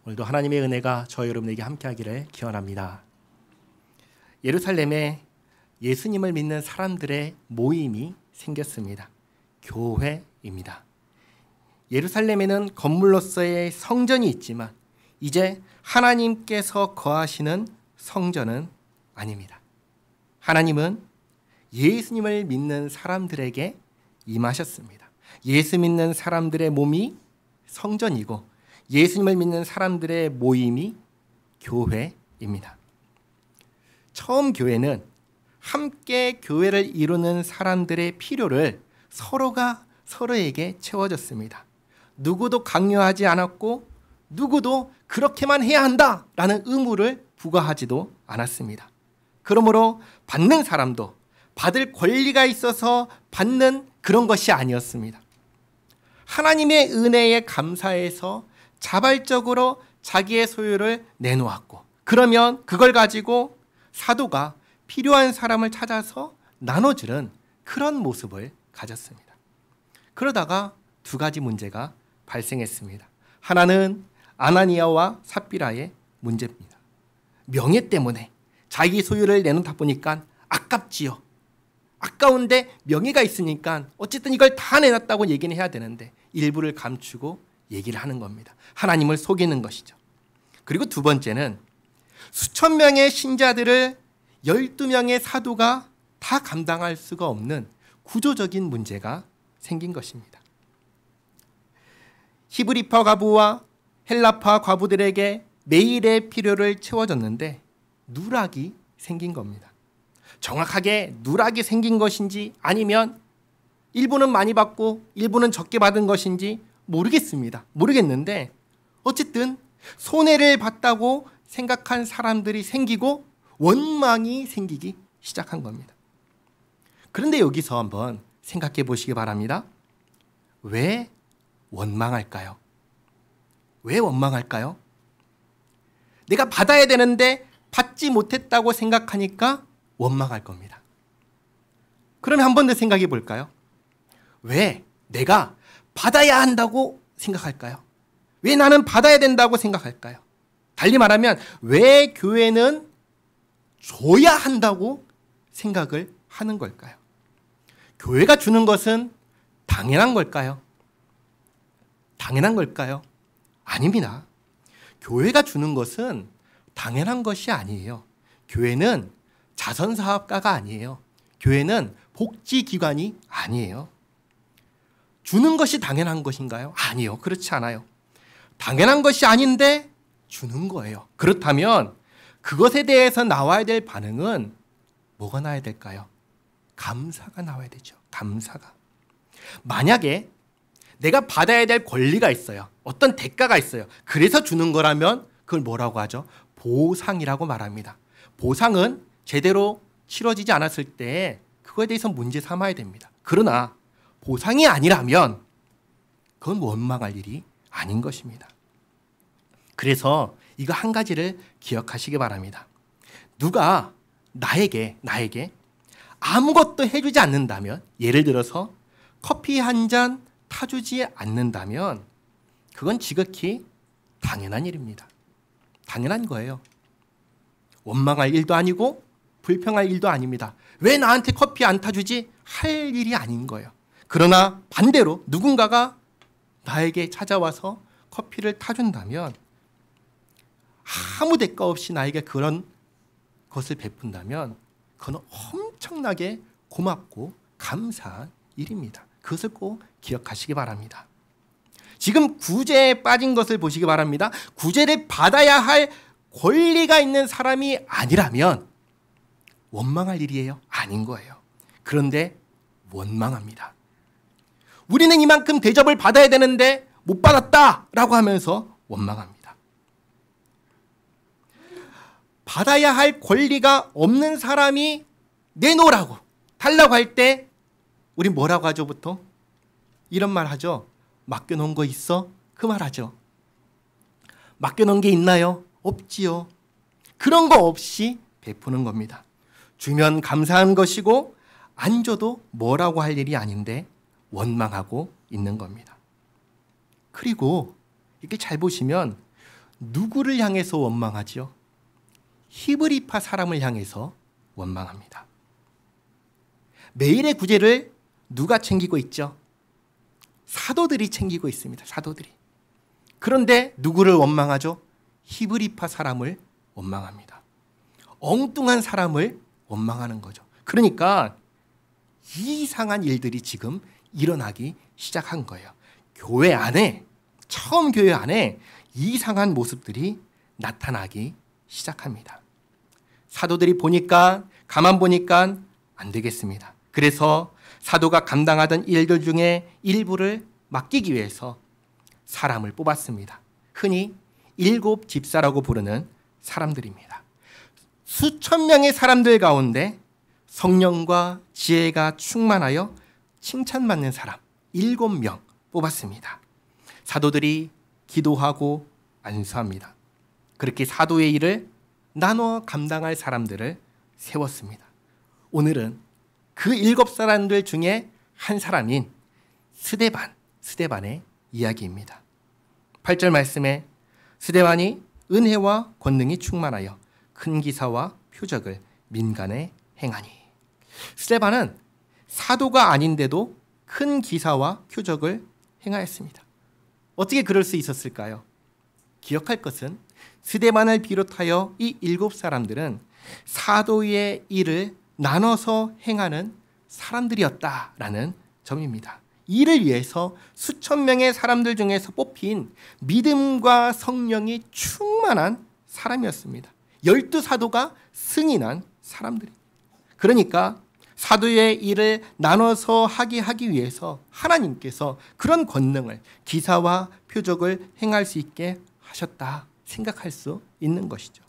오늘도 하나님의 은혜가 저와 여러분에게 함께하기를 기원합니다. 예루살렘에 예수님을 믿는 사람들의 모임이 생겼습니다. 교회입니다. 예루살렘에는 건물로서의 성전이 있지만 이제 하나님께서 거하시는 성전은 아닙니다. 하나님은 예수님을 믿는 사람들에게 임하셨습니다. 예수 믿는 사람들의 몸이 성전이고 예수님을 믿는 사람들의 모임이 교회입니다. 처음 교회는 함께 교회를 이루는 사람들의 필요를 서로가 서로에게 채워줬습니다. 누구도 강요하지 않았고 누구도 그렇게만 해야 한다라는 의무를 부과하지도 않았습니다. 그러므로 받는 사람도 받을 권리가 있어서 받는 그런 것이 아니었습니다. 하나님의 은혜에 감사해서 자발적으로 자기의 소유를 내놓았고 그러면 그걸 가지고 사도가 필요한 사람을 찾아서 나눠주는 그런 모습을 가졌습니다. 그러다가 두 가지 문제가 발생했습니다. 하나는 아나니아와 삽비라의 문제입니다. 명예 때문에 자기 소유를 내놓다 보니까 아깝지요. 아까운데 명예가 있으니까 어쨌든 이걸 다 내놨다고 얘기는 해야 되는데 일부를 감추고 얘기를 하는 겁니다. 하나님을 속이는 것이죠. 그리고 두 번째는 수천 명의 신자들을 12명의 사도가 다 감당할 수가 없는 구조적인 문제가 생긴 것입니다. 히브리파 과부와 헬라파 과부들에게 매일의 필요를 채워줬는데 누락이 생긴 겁니다. 정확하게 누락이 생긴 것인지 아니면 일부는 많이 받고 일부는 적게 받은 것인지 모르겠는데 어쨌든 손해를 봤다고 생각한 사람들이 생기고 원망이 생기기 시작한 겁니다. 그런데 여기서 한번 생각해 보시기 바랍니다. 왜 원망할까요? 왜 원망할까요? 내가 받아야 되는데 받지 못했다고 생각하니까 원망할 겁니다. 그러면 한 번 더 생각해 볼까요? 왜 내가 받아야 한다고 생각할까요? 왜 나는 받아야 된다고 생각할까요? 달리 말하면 왜 교회는 줘야 한다고 생각을 하는 걸까요? 교회가 주는 것은 당연한 걸까요? 당연한 걸까요? 아닙니다. 교회가 주는 것은 당연한 것이 아니에요. 교회는 자선사업가가 아니에요. 교회는 복지기관이 아니에요. 주는 것이 당연한 것인가요? 아니요. 그렇지 않아요. 당연한 것이 아닌데 주는 거예요. 그렇다면 그것에 대해서 나와야 될 반응은 뭐가 나와야 될까요? 감사가 나와야 되죠. 감사가. 만약에 내가 받아야 될 권리가 있어요. 어떤 대가가 있어요. 그래서 주는 거라면 그걸 뭐라고 하죠? 보상이라고 말합니다. 보상은 제대로 치러지지 않았을 때 그거에 대해서 문제 삼아야 됩니다. 그러나 보상이 아니라면 그건 원망할 일이 아닌 것입니다. 그래서 이거 한 가지를 기억하시기 바랍니다. 누가 나에게 아무것도 해주지 않는다면, 예를 들어서 커피 한 잔 타주지 않는다면 그건 지극히 당연한 일입니다. 당연한 거예요. 원망할 일도 아니고 불평할 일도 아닙니다. 왜 나한테 커피 안 타주지? 할 일이 아닌 거예요. 그러나 반대로 누군가가 나에게 찾아와서 커피를 타준다면 아무 대가 없이 나에게 그런 것을 베푼다면 그건 엄청나게 고맙고 감사한 일입니다. 그것을 꼭 기억하시기 바랍니다. 지금 구제에 빠진 것을 보시기 바랍니다. 구제를 받아야 할 권리가 있는 사람이 아니라면 원망할 일이에요? 아닌 거예요. 그런데 원망합니다. 우리는 이만큼 대접을 받아야 되는데 못 받았다라고 하면서 원망합니다. 받아야 할 권리가 없는 사람이 내놓으라고, 달라고 할 때 우리 뭐라고 하죠 보통? 이런 말 하죠. 맡겨놓은 거 있어? 그 말 하죠. 맡겨놓은 게 있나요? 없지요. 그런 거 없이 베푸는 겁니다. 주면 감사한 것이고 안 줘도 뭐라고 할 일이 아닌데 원망하고 있는 겁니다. 그리고 이렇게 잘 보시면 누구를 향해서 원망하지요? 히브리파 사람을 향해서 원망합니다. 매일의 구제를 누가 챙기고 있죠? 사도들이 챙기고 있습니다. 사도들이. 그런데 누구를 원망하죠? 히브리파 사람을 원망합니다. 엉뚱한 사람을 원망하는 거죠. 그러니까 이상한 일들이 지금 일어나기 시작한 거예요. 교회 안에, 처음 교회 안에 이상한 모습들이 나타나기 시작합니다. 사도들이 보니까, 가만 보니까 안 되겠습니다. 그래서 사도가 감당하던 일들 중에 일부를 맡기기 위해서 사람을 뽑았습니다. 흔히 7 집사라고 부르는 사람들입니다. 수천 명의 사람들 가운데 성령과 지혜가 충만하여 칭찬받는 사람 7명 뽑았습니다. 사도들이 기도하고 안수합니다. 그렇게 사도의 일을 나눠 감당할 사람들을 세웠습니다. 오늘은 그 7사람들 중에 한 사람인 스데반의 이야기입니다. 8절 말씀에 스데반이 은혜와 권능이 충만하여 큰 기사와 표적을 민간에 행하니. 스데반은 사도가 아닌데도 큰 기사와 표적을 행하였습니다. 어떻게 그럴 수 있었을까요? 기억할 것은 스데반을 비롯하여 이 7사람들은 사도의 일을 나눠서 행하는 사람들이었다라는 점입니다. 이를 위해서 수천 명의 사람들 중에서 뽑힌 믿음과 성령이 충만한 사람이었습니다. 12사도가 승인한 사람들입니다. 그러니까 사도의 일을 나눠서 하기 위해서 하나님께서 그런 권능을, 기사와 표적을 행할 수 있게 하셨다 생각할 수 있는 것이죠.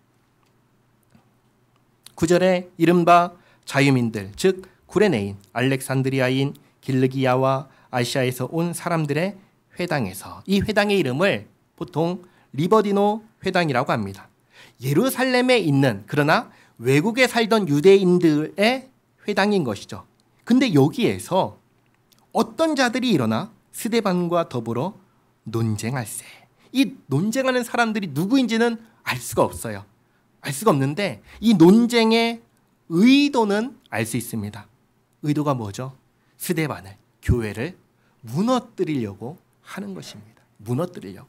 9절에 이른바 자유민들, 즉 구레네인, 알렉산드리아인, 길르기야와 아시아에서 온 사람들의 회당에서, 이 회당의 이름을 보통 리버디노 회당이라고 합니다. 예루살렘에 있는, 그러나 외국에 살던 유대인들의 회당인 것이죠. 근데 여기에서 어떤 자들이 일어나 스데반과 더불어 논쟁할세. 이 논쟁하는 사람들이 누구인지는 알 수가 없어요. 알 수가 없는데 이 논쟁의 의도는 알 수 있습니다. 의도가 뭐죠? 스데반을, 교회를 무너뜨리려고 하는 것입니다. 무너뜨리려고.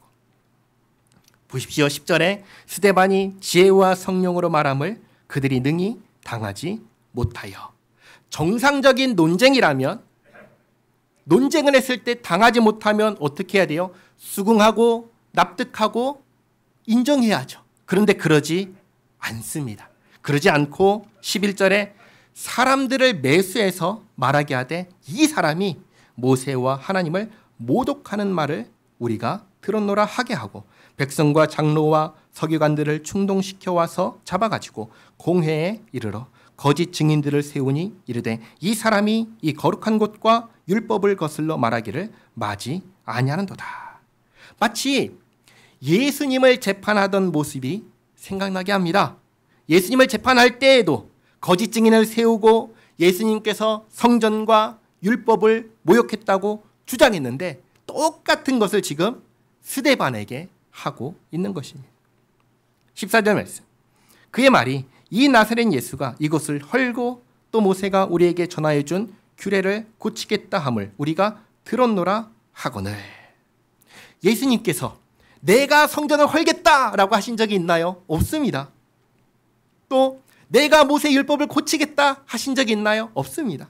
보십시오. 10절에 스데반이 지혜와 성령으로 말함을 그들이 능히 당하지 못하여. 정상적인 논쟁이라면, 논쟁을 했을 때 당하지 못하면 어떻게 해야 돼요? 수긍하고 납득하고 인정해야죠. 그런데 그러지 않습니다. 그러지 않고 11절에 사람들을 매수해서 말하게 하되 이 사람이 모세와 하나님을 모독하는 말을 우리가 들었노라 하게 하고 백성과 장로와 서기관들을 충동시켜 와서 잡아가지고 공회에 이르러 거짓 증인들을 세우니 이르되 이 사람이 이 거룩한 곳과 율법을 거슬러 말하기를 마지 아니하는도다. 마치 예수님을 재판하던 모습이 생각나게 합니다. 예수님을 재판할 때에도 거짓 증인을 세우고 예수님께서 성전과 율법을 모욕했다고 주장했는데 똑같은 것을 지금 스데반에게 하고 있는 것입니다. 14절 말씀. 그의 말이 이 나사렛 예수가 이곳을 헐고 또 모세가 우리에게 전하여 준 규례를 고치겠다 함을 우리가 들었노라 하거늘. 예수님께서 내가 성전을 헐겠다라고 하신 적이 있나요? 없습니다. 또 내가 모세 율법을 고치겠다 하신 적이 있나요? 없습니다.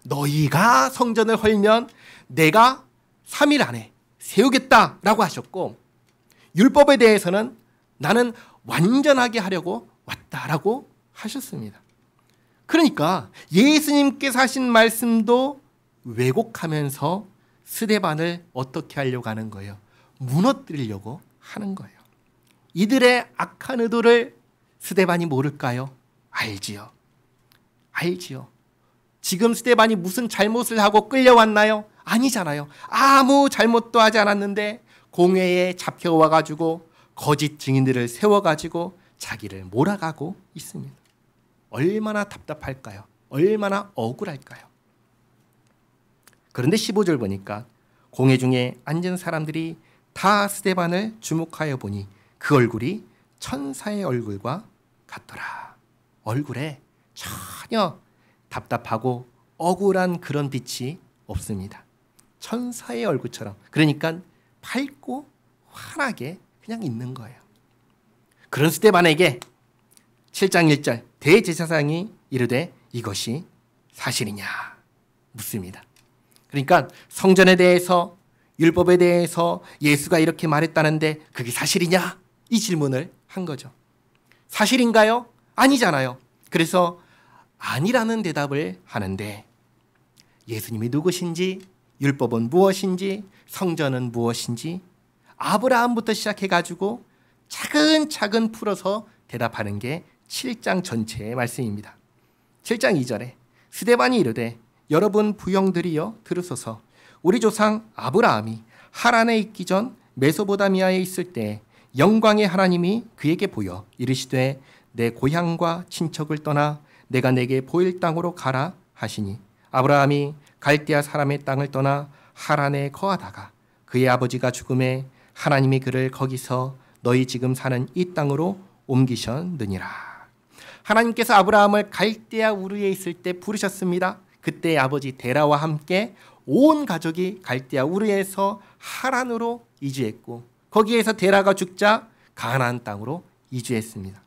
너희가 성전을 헐면 내가 3일 안에 세우겠다라고 하셨고, 율법에 대해서는 나는 완전하게 하려고 왔다라고 하셨습니다. 그러니까 예수님께서 하신 말씀도 왜곡하면서 스데반을 어떻게 하려고 하는 거예요? 무너뜨리려고 하는 거예요. 이들의 악한 의도를 스데반이 모를까요? 알지요. 알지요. 지금 스데반이 무슨 잘못을 하고 끌려왔나요? 아니잖아요. 아무 잘못도 하지 않았는데 공회에 잡혀와가지고 거짓 증인들을 세워가지고 자기를 몰아가고 있습니다. 얼마나 답답할까요? 얼마나 억울할까요? 그런데 15절 보니까 공회 중에 앉은 사람들이 다 스데반을 주목하여 보니 그 얼굴이 천사의 얼굴과 같더라. 얼굴에 전혀 답답하고 억울한 그런 빛이 없습니다. 천사의 얼굴처럼, 그러니까 밝고 환하게 그냥 있는 거예요. 그런 스데반에게 7장 1절 대제사장이 이르되 이것이 사실이냐 묻습니다. 그러니까 성전에 대해서, 율법에 대해서 예수가 이렇게 말했다는데 그게 사실이냐? 이 질문을 한 거죠. 사실인가요? 아니잖아요. 그래서 아니라는 대답을 하는데, 예수님이 누구신지, 율법은 무엇인지, 성전은 무엇인지 아브라함부터 시작해가지고 차근차근 풀어서 대답하는 게 7장 전체의 말씀입니다. 7장 2절에 스데반이 이르되 여러분 부형들이여 들으소서. 우리 조상 아브라함이 하란에 있기 전 메소포타미아에 있을 때 영광의 하나님이 그에게 보여 이르시되 내 고향과 친척을 떠나 내가 내게 보일 땅으로 가라 하시니 아브라함이 갈대아 사람의 땅을 떠나 하란에 거하다가 그의 아버지가 죽음에 하나님이 그를 거기서 너희 지금 사는 이 땅으로 옮기셨느니라. 하나님께서 아브라함을 갈대아 우르에 있을 때 부르셨습니다. 그때 아버지 데라와 함께 온 가족이 갈대아 우르에서 하란으로 이주했고, 거기에서 데라가 죽자 가나안 땅으로 이주했습니다.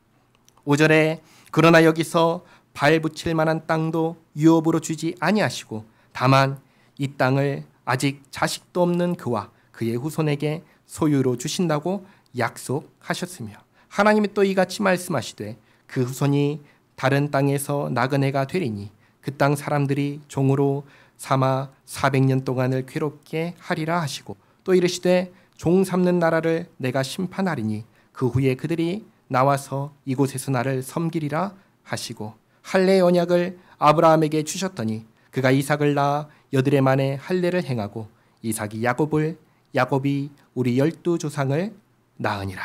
5절에 그러나 여기서 발 붙일 만한 땅도 유업으로 주지 아니하시고 다만 이 땅을 아직 자식도 없는 그와 그의 후손에게 소유로 주신다고 약속하셨으며, 하나님이 또 이같이 말씀하시되 그 후손이 다른 땅에서 나그네가 되리니 그 땅 사람들이 종으로 삼아 400년 동안을 괴롭게 하리라 하시고, 또 이르시되 종 삼는 나라를 내가 심판하리니 그 후에 그들이 나와서 이곳에서 나를 섬기리라 하시고, 할례의 언약을 아브라함에게 주셨더니 그가 이삭을 낳아 여드레 만에 할례를 행하고 이삭이 야곱을, 야곱이 우리 12조상을 낳으니라.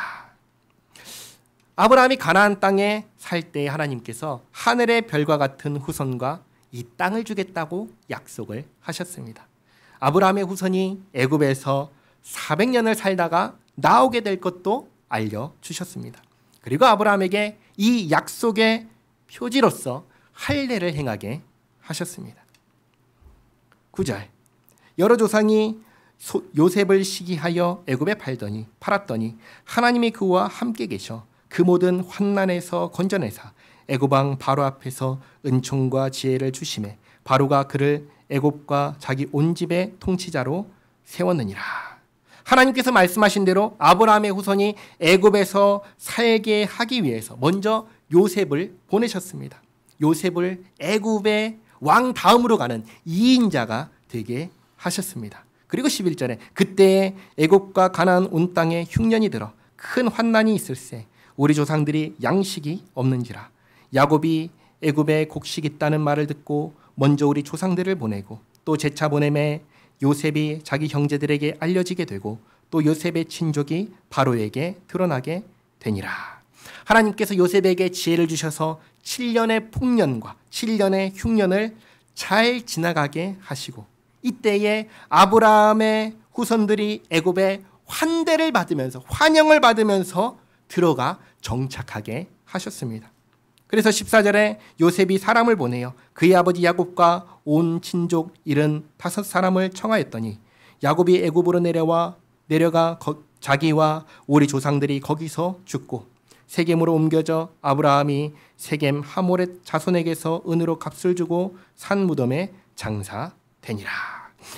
아브라함이 가나안 땅에 살 때 하나님께서 하늘의 별과 같은 후손과 이 땅을 주겠다고 약속을 하셨습니다. 아브라함의 후손이 애굽에서 400년을 살다가 나오게 될 것도 알려주셨습니다. 그리고 아브라함에게 이 약속의 표지로서 할례를 행하게 하셨습니다. 9절 여러 조상이 요셉을 시기하여 애굽에 팔았더니 하나님이 그와 함께 계셔 그 모든 환난에서 건져내사 애굽 왕 바로 앞에서 은총과 지혜를 주심에 바로가 그를 애굽과 자기 온 집의 통치자로 세웠느니라. 하나님께서 말씀하신 대로 아브라함의 후손이 애굽에서 살게 하기 위해서 먼저 요셉을 보내셨습니다. 요셉을 애굽의 왕 다음으로 가는 2인자가 되게 하셨습니다. 그리고 11절에 그때에 애굽과 가나안 온 땅에 흉년이 들어 큰 환난이 있을세 우리 조상들이 양식이 없는지라. 야곱이 애굽에 곡식 있다는 말을 듣고 먼저 우리 조상들을 보내고 또 재차 보내매 요셉이 자기 형제들에게 알려지게 되고 또 요셉의 친족이 바로에게 드러나게 되니라. 하나님께서 요셉에게 지혜를 주셔서 7년의 풍년과 7년의 흉년을 잘 지나가게 하시고, 이때에 아브라함의 후손들이 애굽에 환대를 받으면서 환영을 받으면서 들어가 정착하게 하셨습니다. 그래서 14절에 요셉이 사람을 보내어 그의 아버지 야곱과 온 친족 75사람을 청하였더니 야곱이 애굽으로 내려가 자기와 우리 조상들이 거기서 죽고 세겜으로 옮겨져 아브라함이 세겜 하모렛 자손에게서 은으로 값을 주고 산 무덤에 장사되니라.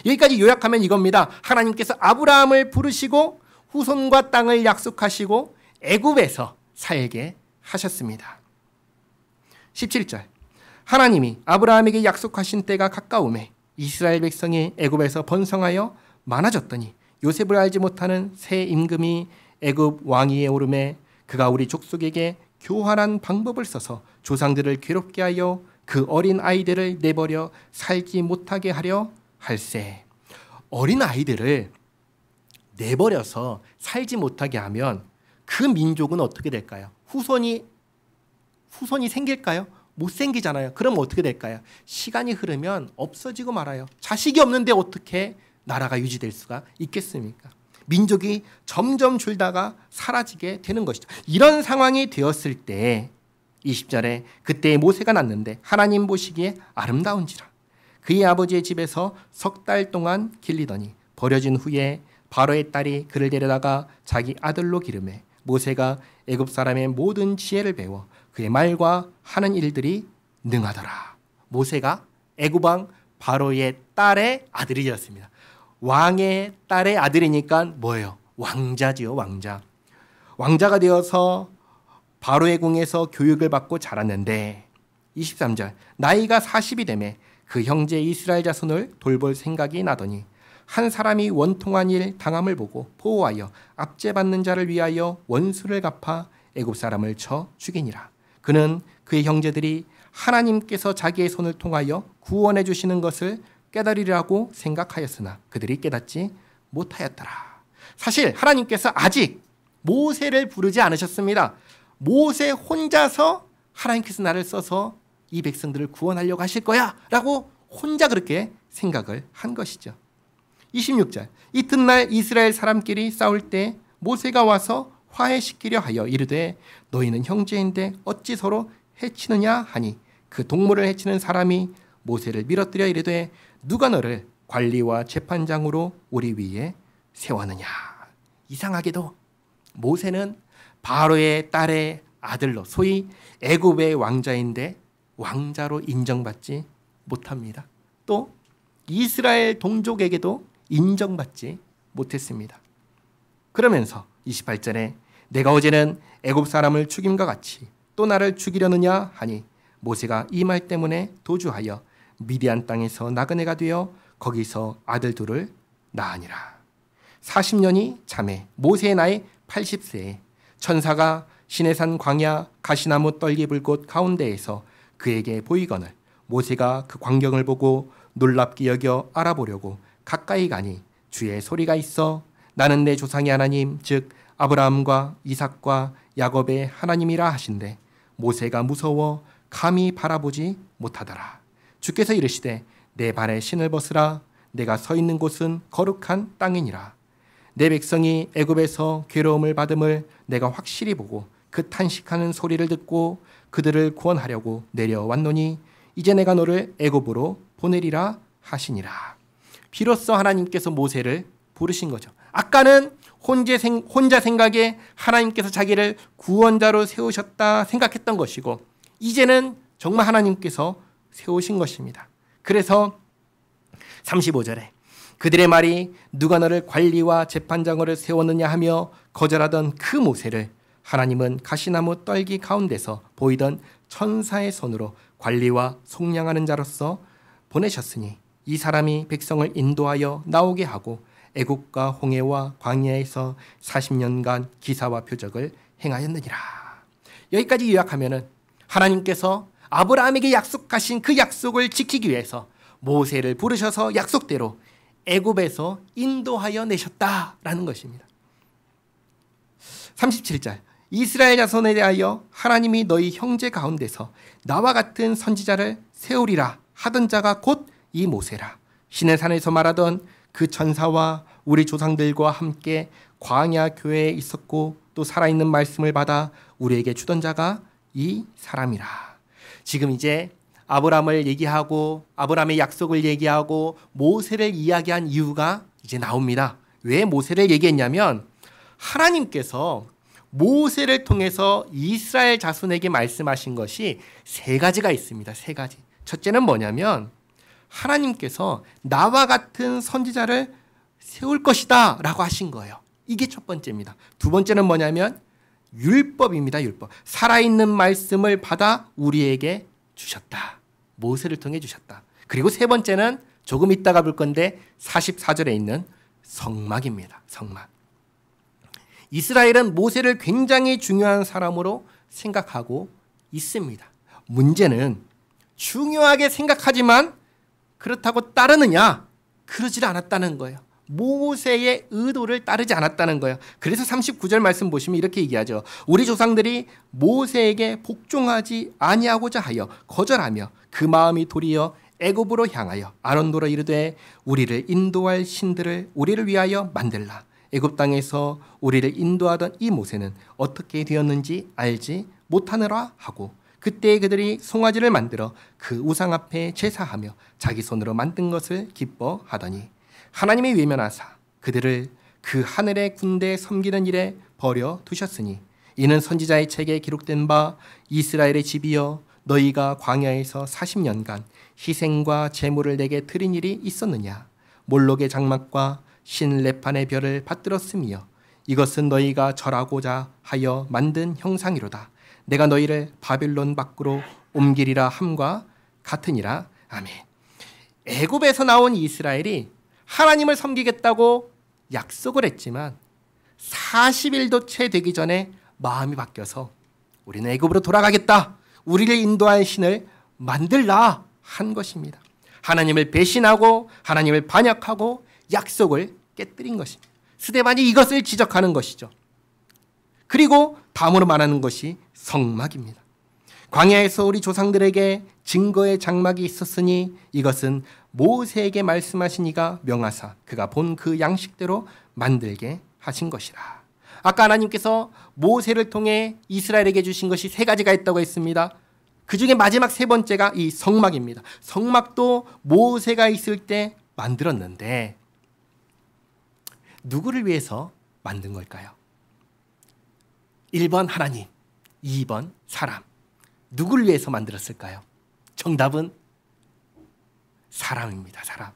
여기까지 요약하면 이겁니다. 하나님께서 아브라함을 부르시고 후손과 땅을 약속하시고 애굽에서 살게 하셨습니다. 17절 하나님이 아브라함에게 약속하신 때가 가까우매 이스라엘 백성이 애굽에서 번성하여 많아졌더니 요셉을 알지 못하는 새 임금이 애굽 왕위에 오르매 그가 우리 족속에게 교활한 방법을 써서 조상들을 괴롭게 하여 그 어린 아이들을 내버려 살지 못하게 하려 할세. 어린 아이들을 내버려서 살지 못하게 하면 그 민족은 어떻게 될까요? 후손이 생길까요? 못 생기잖아요. 그럼 어떻게 될까요? 시간이 흐르면 없어지고 말아요. 자식이 없는데 어떻게 나라가 유지될 수가 있겠습니까? 민족이 점점 줄다가 사라지게 되는 것이죠. 이런 상황이 되었을 때 20절에 그때 모세가 낳는데 하나님 보시기에 아름다운지라 그의 아버지의 집에서 석 달 동안 길리더니 버려진 후에 바로의 딸이 그를 데려다가 자기 아들로 기르매 모세가 애굽 사람의 모든 지혜를 배워 그의 말과 하는 일들이 능하더라. 모세가 애굽 왕 바로의 딸의 아들이 되었습니다. 왕의 딸의 아들이니까 뭐예요? 왕자지요, 왕자. 왕자가 되어서 바로의 궁에서 교육을 받고 자랐는데 23절 나이가 40이 되매 그 형제 이스라엘 자손을 돌볼 생각이 나더니 한 사람이 원통한 일 당함을 보고 보호하여 압제받는 자를 위하여 원수를 갚아 애굽 사람을 쳐 죽이니라. 그는 그의 형제들이 하나님께서 자기의 손을 통하여 구원해 주시는 것을 깨달으리라고 생각하였으나 그들이 깨닫지 못하였더라. 사실 하나님께서 아직 모세를 부르지 않으셨습니다. 모세 혼자서 하나님께서 나를 써서 이 백성들을 구원하려고 하실 거야 라고 혼자 그렇게 생각을 한 것이죠. 26절 이튿날 이스라엘 사람끼리 싸울 때 모세가 와서 화해시키려 하여 이르되 너희는 형제인데 어찌 서로 해치느냐 하니 그 동물을 해치는 사람이 모세를 밀어뜨려 이르되 누가 너를 관리와 재판장으로 우리 위에 세웠느냐. 이상하게도 모세는 바로의 딸의 아들로 소위 애굽의 왕자인데 왕자로 인정받지 못합니다. 또 이스라엘 동족에게도 인정받지 못했습니다. 그러면서 28절에 내가 어제는 애굽 사람을 죽임과 같이 또 나를 죽이려느냐 하니 모세가 이 말 때문에 도주하여 미디안 땅에서 나그네가 되어 거기서 아들 둘을 낳으니라. 40년이 참해 모세의 나이 80세에 천사가 시내산 광야 가시나무 떨기 불 곳 가운데에서 그에게 보이거늘 모세가 그 광경을 보고 놀랍게 여겨 알아보려고 가까이 가니 주의 소리가 있어 나는 내 조상의 하나님 즉 아브라함과 이삭과 야곱의 하나님이라 하신대 모세가 무서워 감히 바라보지 못하더라. 주께서 이르시되 내 발에 신을 벗으라 내가 서 있는 곳은 거룩한 땅이니라. 내 백성이 애굽에서 괴로움을 받음을 내가 확실히 보고 그 탄식하는 소리를 듣고 그들을 구원하려고 내려왔노니 이제 내가 너를 애굽으로 보내리라 하시니라. 비로소 하나님께서 모세를 부르신 거죠. 아까는 혼자 생각에 하나님께서 자기를 구원자로 세우셨다 생각했던 것이고 이제는 정말 하나님께서 세우신 것입니다. 그래서 35절에 그들의 말이 누가 너를 관리와 재판장으로 세웠느냐 하며 거절하던 그 모세를 하나님은 가시나무 떨기 가운데서 보이던 천사의 손으로 관리와 속량하는 자로서 보내셨으니 이 사람이 백성을 인도하여 나오게 하고 애국과 홍해와 광야에서 40년간 기사와 표적을 행하였느니라. 여기까지 요약하면은 하나님께서 아브라함에게 약속하신 그 약속을 지키기 위해서 모세를 부르셔서 약속대로 애굽에서 인도하여 내셨다라는 것입니다. 37절 이스라엘 자손에 대하여 하나님이 너희 형제 가운데서 나와 같은 선지자를 세우리라 하던 자가 곧 이 모세라. 시내산에서 말하던 그 천사와 우리 조상들과 함께 광야 교회에 있었고 또 살아있는 말씀을 받아 우리에게 주던 자가 이 사람이라. 지금 이제 아브라함을 얘기하고 아브라함의 약속을 얘기하고 모세를 이야기한 이유가 이제 나옵니다. 왜 모세를 얘기했냐면 하나님께서 모세를 통해서 이스라엘 자손에게 말씀하신 것이 세 가지가 있습니다. 세 가지. 첫째는 뭐냐면 하나님께서 나와 같은 선지자를 세울 것이다 라고 하신 거예요. 이게 첫 번째입니다. 두 번째는 뭐냐면 율법입니다. 율법. 살아있는 말씀을 받아 우리에게 주셨다. 모세를 통해 주셨다. 그리고 세 번째는 조금 이따가 볼 건데 44절에 있는 성막입니다. 성막. 이스라엘은 모세를 굉장히 중요한 사람으로 생각하고 있습니다. 문제는 중요하게 생각하지만 그렇다고 따르느냐? 그러질 않았다는 거예요. 모세의 의도를 따르지 않았다는 거예요. 그래서 39절 말씀 보시면 이렇게 얘기하죠. 우리 조상들이 모세에게 복종하지 아니하고자 하여 거절하며 그 마음이 도리어 애굽으로 향하여 아론도로 이르되 우리를 인도할 신들을 우리를 위하여 만들라. 애굽 땅에서 우리를 인도하던 이 모세는 어떻게 되었는지 알지 못하느라 하고 그때 그들이 송아지를 만들어 그 우상 앞에 제사하며 자기 손으로 만든 것을 기뻐하더니 하나님이 외면하사 그들을 그 하늘의 군대에 섬기는 일에 버려 두셨으니 이는 선지자의 책에 기록된 바 이스라엘의 집이여 너희가 광야에서 40년간 희생과 제물을 내게 드린 일이 있었느냐 몰록의 장막과 신 레판의 별을 받들었으며 이것은 너희가 절하고자 하여 만든 형상이로다 내가 너희를 바빌론 밖으로 옮기리라 함과 같으니라. 아멘. 애굽에서 나온 이스라엘이 하나님을 섬기겠다고 약속을 했지만 40일도 채 되기 전에 마음이 바뀌어서 우리는 애굽으로 돌아가겠다. 우리를 인도할 신을 만들라 한 것입니다. 하나님을 배신하고 하나님을 반역하고 약속을 깨뜨린 것입니다. 스데반이 이것을 지적하는 것이죠. 그리고 다음으로 말하는 것이 성막입니다. 광야에서 우리 조상들에게 증거의 장막이 있었으니 이것은 모세에게 말씀하신 이가 명하사 그가 본 그 양식대로 만들게 하신 것이라. 아까 하나님께서 모세를 통해 이스라엘에게 주신 것이 세 가지가 있다고 했습니다. 그 중에 마지막 세 번째가 이 성막입니다. 성막도 모세가 있을 때 만들었는데 누구를 위해서 만든 걸까요? 1번 하나님, 2번 사람. 누구를 위해서 만들었을까요? 정답은 사람입니다. 사람.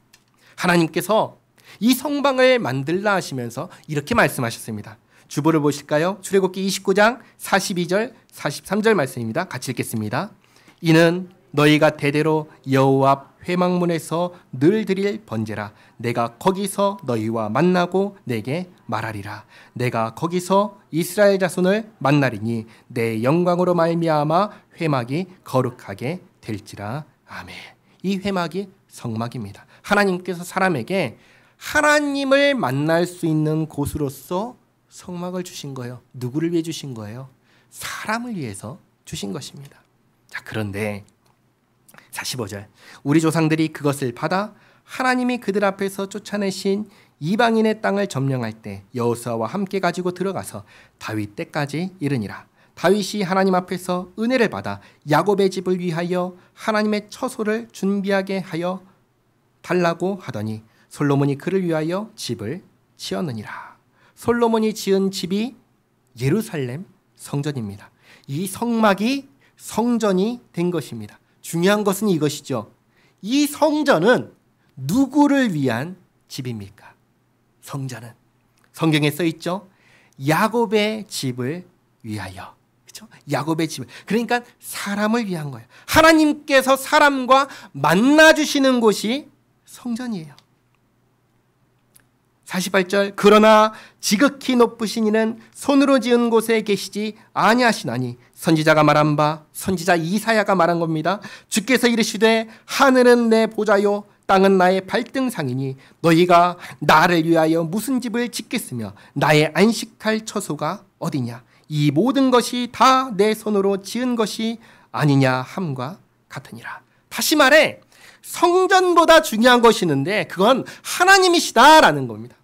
하나님께서 이 성방을 만들라 하시면서 이렇게 말씀하셨습니다. 주보를 보실까요? 출애굽기 29장 42절 43절 말씀입니다. 같이 읽겠습니다. 이는 너희가 대대로 여호와 앞 회막문에서 늘 드릴 번제라. 내가 거기서 너희와 만나고 내게 말하리라. 내가 거기서 이스라엘 자손을 만나리니 내 영광으로 말미암아 회막이 거룩하게 될지라. 아멘. 이 회막이 성막입니다. 하나님께서 사람에게 하나님을 만날 수 있는 곳으로서 성막을 주신 거예요. 누구를 위해 주신 거예요? 사람을 위해서 주신 것입니다. 자, 그런데 45절 우리 조상들이 그것을 받아 하나님이 그들 앞에서 쫓아내신 이방인의 땅을 점령할 때 여호수아와 함께 가지고 들어가서 다윗 때까지 이르니라. 다윗이 하나님 앞에서 은혜를 받아 야곱의 집을 위하여 하나님의 처소를 준비하게 하여 달라고 하더니 솔로몬이 그를 위하여 집을 지었느니라. 솔로몬이 지은 집이 예루살렘 성전입니다. 이 성막이 성전이 된 것입니다. 중요한 것은 이것이죠. 이 성전은 누구를 위한 집입니까? 성전은 성경에 써 있죠. 야곱의 집을 위하여. 그렇죠? 야곱의 집을. 그러니까 사람을 위한 거예요. 하나님께서 사람과 만나 주시는 곳이 성전이에요. 48절 그러나 지극히 높으신 이는 손으로 지은 곳에 계시지 아니하시나니 선지자가 말한 바 선지자 이사야가 말한 겁니다. 주께서 이르시되 하늘은 내 보좌요 땅은 나의 발등상이니 너희가 나를 위하여 무슨 집을 짓겠으며 나의 안식할 처소가 어디냐 이 모든 것이 다 내 손으로 지은 것이 아니냐 함과 같으니라. 다시 말해 성전보다 중요한 것이 있는데 그건 하나님이시다라는 겁니다.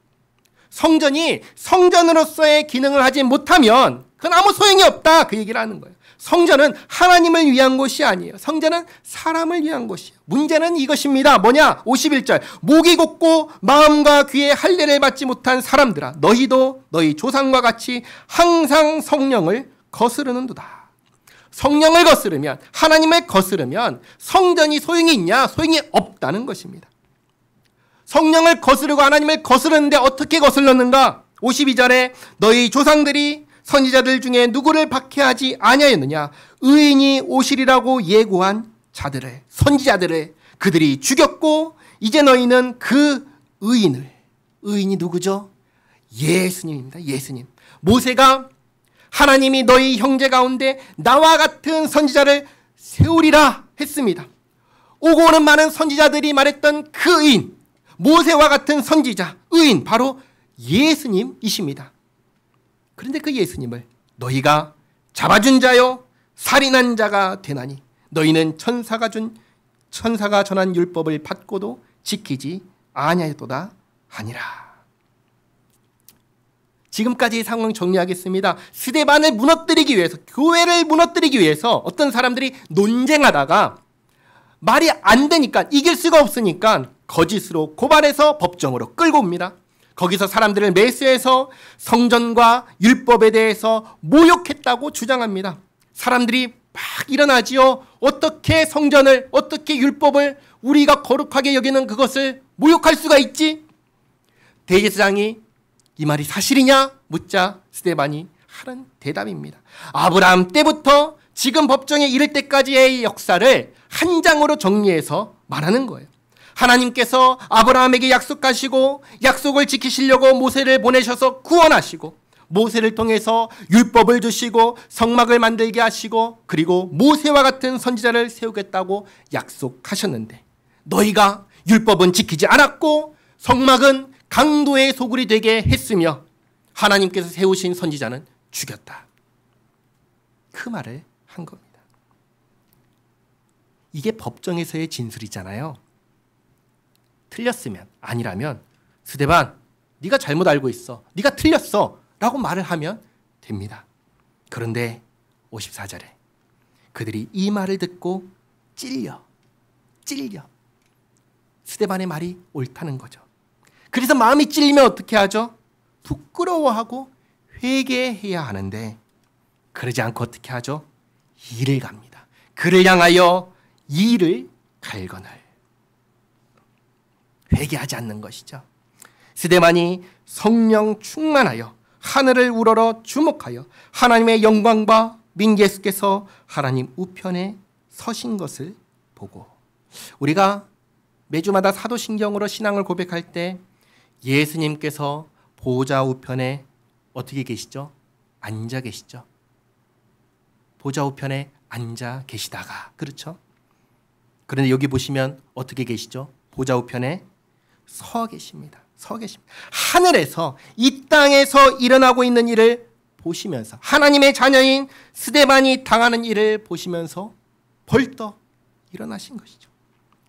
성전이 성전으로서의 기능을 하지 못하면 그건 아무 소용이 없다 그 얘기를 하는 거예요. 성전은 하나님을 위한 곳이 아니에요. 성전은 사람을 위한 곳이에요. 문제는 이것입니다. 뭐냐? 51절 목이 곧고 마음과 귀에 할례를 받지 못한 사람들아 너희도 너희 조상과 같이 항상 성령을 거스르는도다. 성령을 거스르면 하나님을 거스르면 성전이 소용이 있냐? 소용이 없다는 것입니다. 성령을 거스르고 하나님을 거스르는데 어떻게 거슬렀는가? 52절에 너희 조상들이 선지자들 중에 누구를 박해하지 아니하였느냐? 의인이 오시리라고 예고한 자들을 선지자들을 그들이 죽였고 이제 너희는 그 의인이 누구죠? 예수님입니다. 예수님. 모세가 하나님이 너희 형제 가운데 나와 같은 선지자를 세우리라 했습니다. 오고 오는 많은 선지자들이 말했던 그 의인, 모세와 같은 선지자, 의인 바로 예수님이십니다. 그런데 그 예수님을 너희가 잡아준 자요 살인한 자가 되나니 너희는 천사가 전한 율법을 받고도 지키지 아니하였도다 하니라. 지금까지의 상황 정리하겠습니다. 스데반을 무너뜨리기 위해서, 교회를 무너뜨리기 위해서 어떤 사람들이 논쟁하다가 말이 안 되니까, 이길 수가 없으니까 거짓으로 고발해서 법정으로 끌고 옵니다. 거기서 사람들을 매수해서 성전과 율법에 대해서 모욕했다고 주장합니다. 사람들이 막 일어나지요. 어떻게 성전을, 어떻게 율법을 우리가 거룩하게 여기는 그것을 모욕할 수가 있지? 대제사장이 이 말이 사실이냐 묻자 스데반이 하는 대답입니다. 아브라함 때부터 지금 법정에 이를 때까지의 역사를 한 장으로 정리해서 말하는 거예요. 하나님께서 아브라함에게 약속하시고 약속을 지키시려고 모세를 보내셔서 구원하시고, 모세를 통해서 율법을 주시고 성막을 만들게 하시고, 그리고 모세와 같은 선지자를 세우겠다고 약속하셨는데, 너희가 율법은 지키지 않았고 성막은 강도의 소굴이 되게 했으며 하나님께서 세우신 선지자는 죽였다. 그 말을 한 겁니다. 이게 법정에서의 진술이잖아요. 틀렸으면, 아니라면 스데반, 네가 잘못 알고 있어, 네가 틀렸어 라고 말을 하면 됩니다. 그런데 54절에 그들이 이 말을 듣고 찔려 스데반의 말이 옳다는 거죠. 그래서 마음이 찔리면 어떻게 하죠? 부끄러워하고 회개해야 하는데, 그러지 않고 어떻게 하죠? 이를 갑니다. 그를 향하여 이를 갈거늘. 회개하지 않는 것이죠. 스데반이 성령 충만하여 하늘을 우러러 주목하여 하나님의 영광과 민 예수께서 하나님 우편에 서신 것을 보고, 우리가 매주마다 사도신경으로 신앙을 고백할 때 예수님께서 보좌 우편에 어떻게 계시죠? 앉아 계시죠. 보좌 우편에 앉아 계시다가, 그렇죠? 그런데 여기 보시면 어떻게 계시죠? 보좌 우편에 서 계십니다. 서 계십니다. 하늘에서 이 땅에서 일어나고 있는 일을 보시면서, 하나님의 자녀인 스데반이 당하는 일을 보시면서 벌떡 일어나신 것이죠.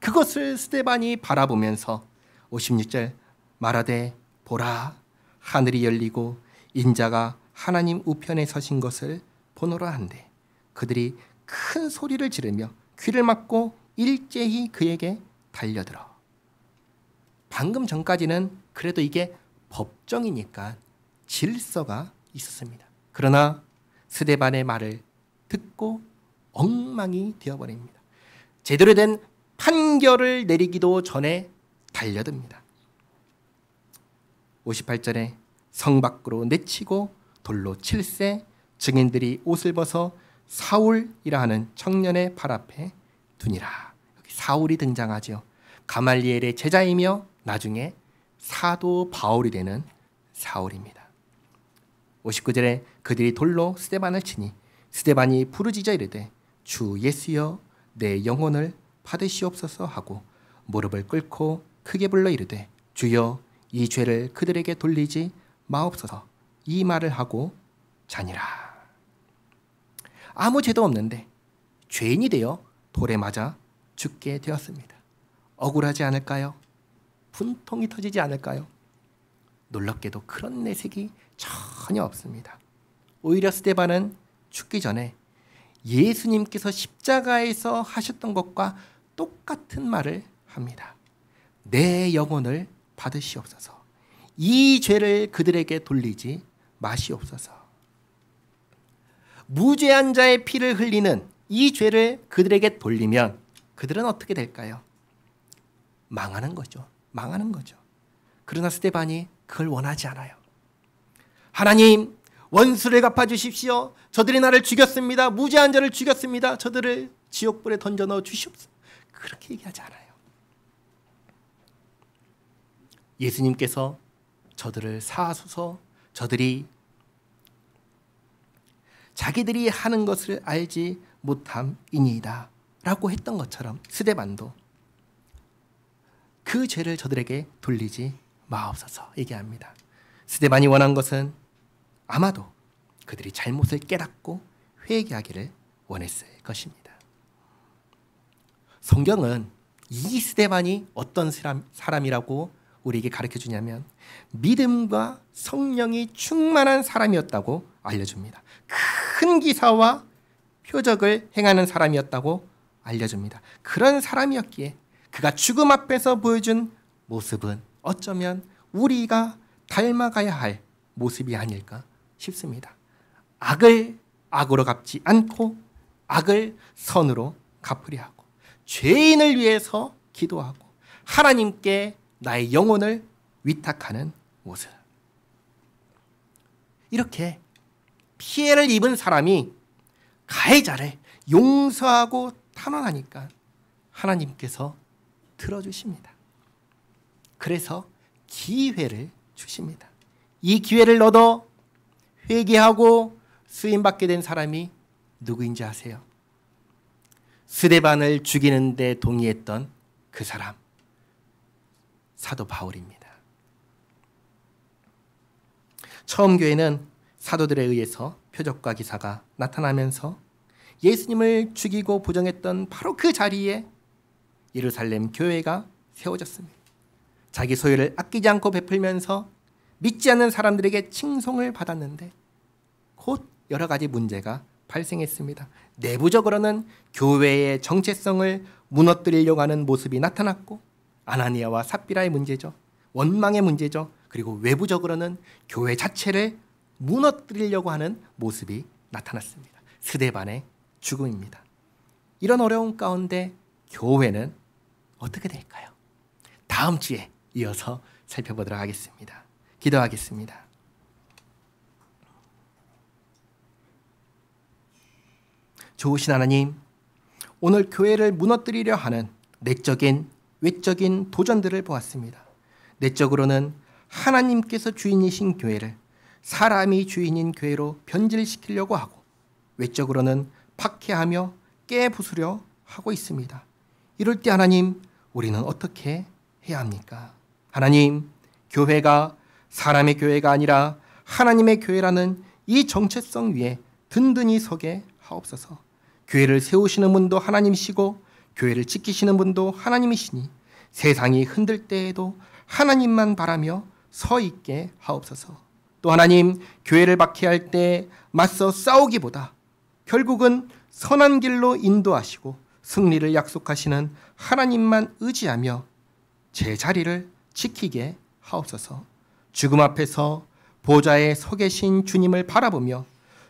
그것을 스데반이 바라보면서 56절 말하되 보라, 하늘이 열리고 인자가 하나님 우편에 서신 것을 보노라 한데, 그들이 큰 소리를 지르며 귀를 막고 일제히 그에게 달려들어. 방금 전까지는 그래도 이게 법정이니까 질서가 있었습니다. 그러나 스데반의 말을 듣고 엉망이 되어버립니다. 제대로 된 판결을 내리기도 전에 달려듭니다. 58절에 성 밖으로 내치고 돌로 칠세, 증인들이 옷을 벗어 사울이라 하는 청년의 발 앞에 두니라. 여기 사울이 등장하죠. 가말리엘의 제자이며 나중에 사도 바울이 되는 사울입니다. 59절에 그들이 돌로 스데반을 치니 스데반이 부르짖어 이르되 주 예수여 내 영혼을 받으시옵소서 하고 무릎을 꿇고 크게 불러 이르되 주여 이 죄를 그들에게 돌리지 마옵소서. 이 말을 하고 자니라. 아무 죄도 없는데 죄인이 되어 돌에 맞아 죽게 되었습니다. 억울하지 않을까요? 분통이 터지지 않을까요? 놀랍게도 그런 내색이 전혀 없습니다. 오히려 스데반은 죽기 전에 예수님께서 십자가에서 하셨던 것과 똑같은 말을 합니다. 내 영혼을 받으시옵소서. 이 죄를 그들에게 돌리지 마시옵소서. 무죄한 자의 피를 흘리는 이 죄를 그들에게 돌리면 그들은 어떻게 될까요? 망하는 거죠. 망하는 거죠. 그러나 스데반이 그걸 원하지 않아요. 하나님, 원수를 갚아주십시오. 저들이 나를 죽였습니다. 무죄한 자를 죽였습니다. 저들을 지옥불에 던져 넣어 주시옵소서. 그렇게 얘기하지 않아요. 예수님께서 저들을 사하소서, 저들이 자기들이 하는 것을 알지 못함이니이다 라고 했던 것처럼 스데반도 그 죄를 저들에게 돌리지 마옵소서 얘기합니다. 스데반이 원한 것은 아마도 그들이 잘못을 깨닫고 회개하기를 원했을 것입니다. 성경은 이 스데반이 어떤 사람이라고 우리에게 가르쳐 주냐면 믿음과 성령이 충만한 사람이었다고 알려줍니다. 큰 기사와 표적을 행하는 사람이었다고 알려줍니다. 그런 사람이었기에 그가 죽음 앞에서 보여준 모습은 어쩌면 우리가 닮아가야 할 모습이 아닐까 싶습니다. 악을 악으로 갚지 않고 악을 선으로 갚으려 하고 죄인을 위해서 기도하고 하나님께 나의 영혼을 위탁하는 모습. 이렇게 피해를 입은 사람이 가해자를 용서하고 탄원하니까 하나님께서 들어주십니다. 그래서 기회를 주십니다. 이 기회를 얻어 회개하고 쓰임받게 된 사람이 누구인지 아세요? 스데반을 죽이는 데 동의했던 그 사람, 사도 바울입니다. 처음 교회는 사도들에 의해서 표적과 기사가 나타나면서 예수님을 죽이고 부정했던 바로 그 자리에 예루살렘 교회가 세워졌습니다. 자기 소유를 아끼지 않고 베풀면서 믿지 않는 사람들에게 칭송을 받았는데 곧 여러 가지 문제가 발생했습니다. 내부적으로는 교회의 정체성을 무너뜨리려고 하는 모습이 나타났고 아나니아와 삽비라의 문제죠. 원망의 문제죠. 그리고 외부적으로는 교회 자체를 무너뜨리려고 하는 모습이 나타났습니다. 스데반의 죽음입니다. 이런 어려움 가운데 교회는 어떻게 될까요? 다음 주에 이어서 살펴보도록 하겠습니다. 기도하겠습니다. 좋으신 하나님, 오늘 교회를 무너뜨리려 하는 내적인, 외적인 도전들을 보았습니다. 내적으로는 하나님께서 주인이신 교회를 사람이 주인인 교회로 변질시키려고 하고 외적으로는 박해하며 깨부수려 하고 있습니다. 이럴 때 하나님, 우리는 어떻게 해야 합니까? 하나님, 교회가 사람의 교회가 아니라 하나님의 교회라는 이 정체성 위에 든든히 서게 하옵소서. 교회를 세우시는 분도 하나님이시고 교회를 지키시는 분도 하나님이시니 세상이 흔들 때에도 하나님만 바라며 서 있게 하옵소서. 또 하나님, 교회를 박해할 때 맞서 싸우기보다 결국은 선한 길로 인도하시고 승리를 약속하시는 하나님만 의지하며 제 자리를 지키게 하옵소서. 죽음 앞에서 보좌에 서 계신 주님을 바라보며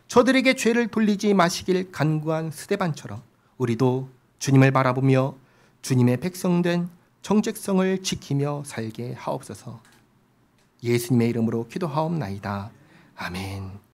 저들에게 죄를 돌리지 마시길 간구한 스데반처럼 우리도 주님을 바라보며 주님의 백성된 정체성을 지키며 살게 하옵소서. 예수님의 이름으로 기도하옵나이다. 아멘.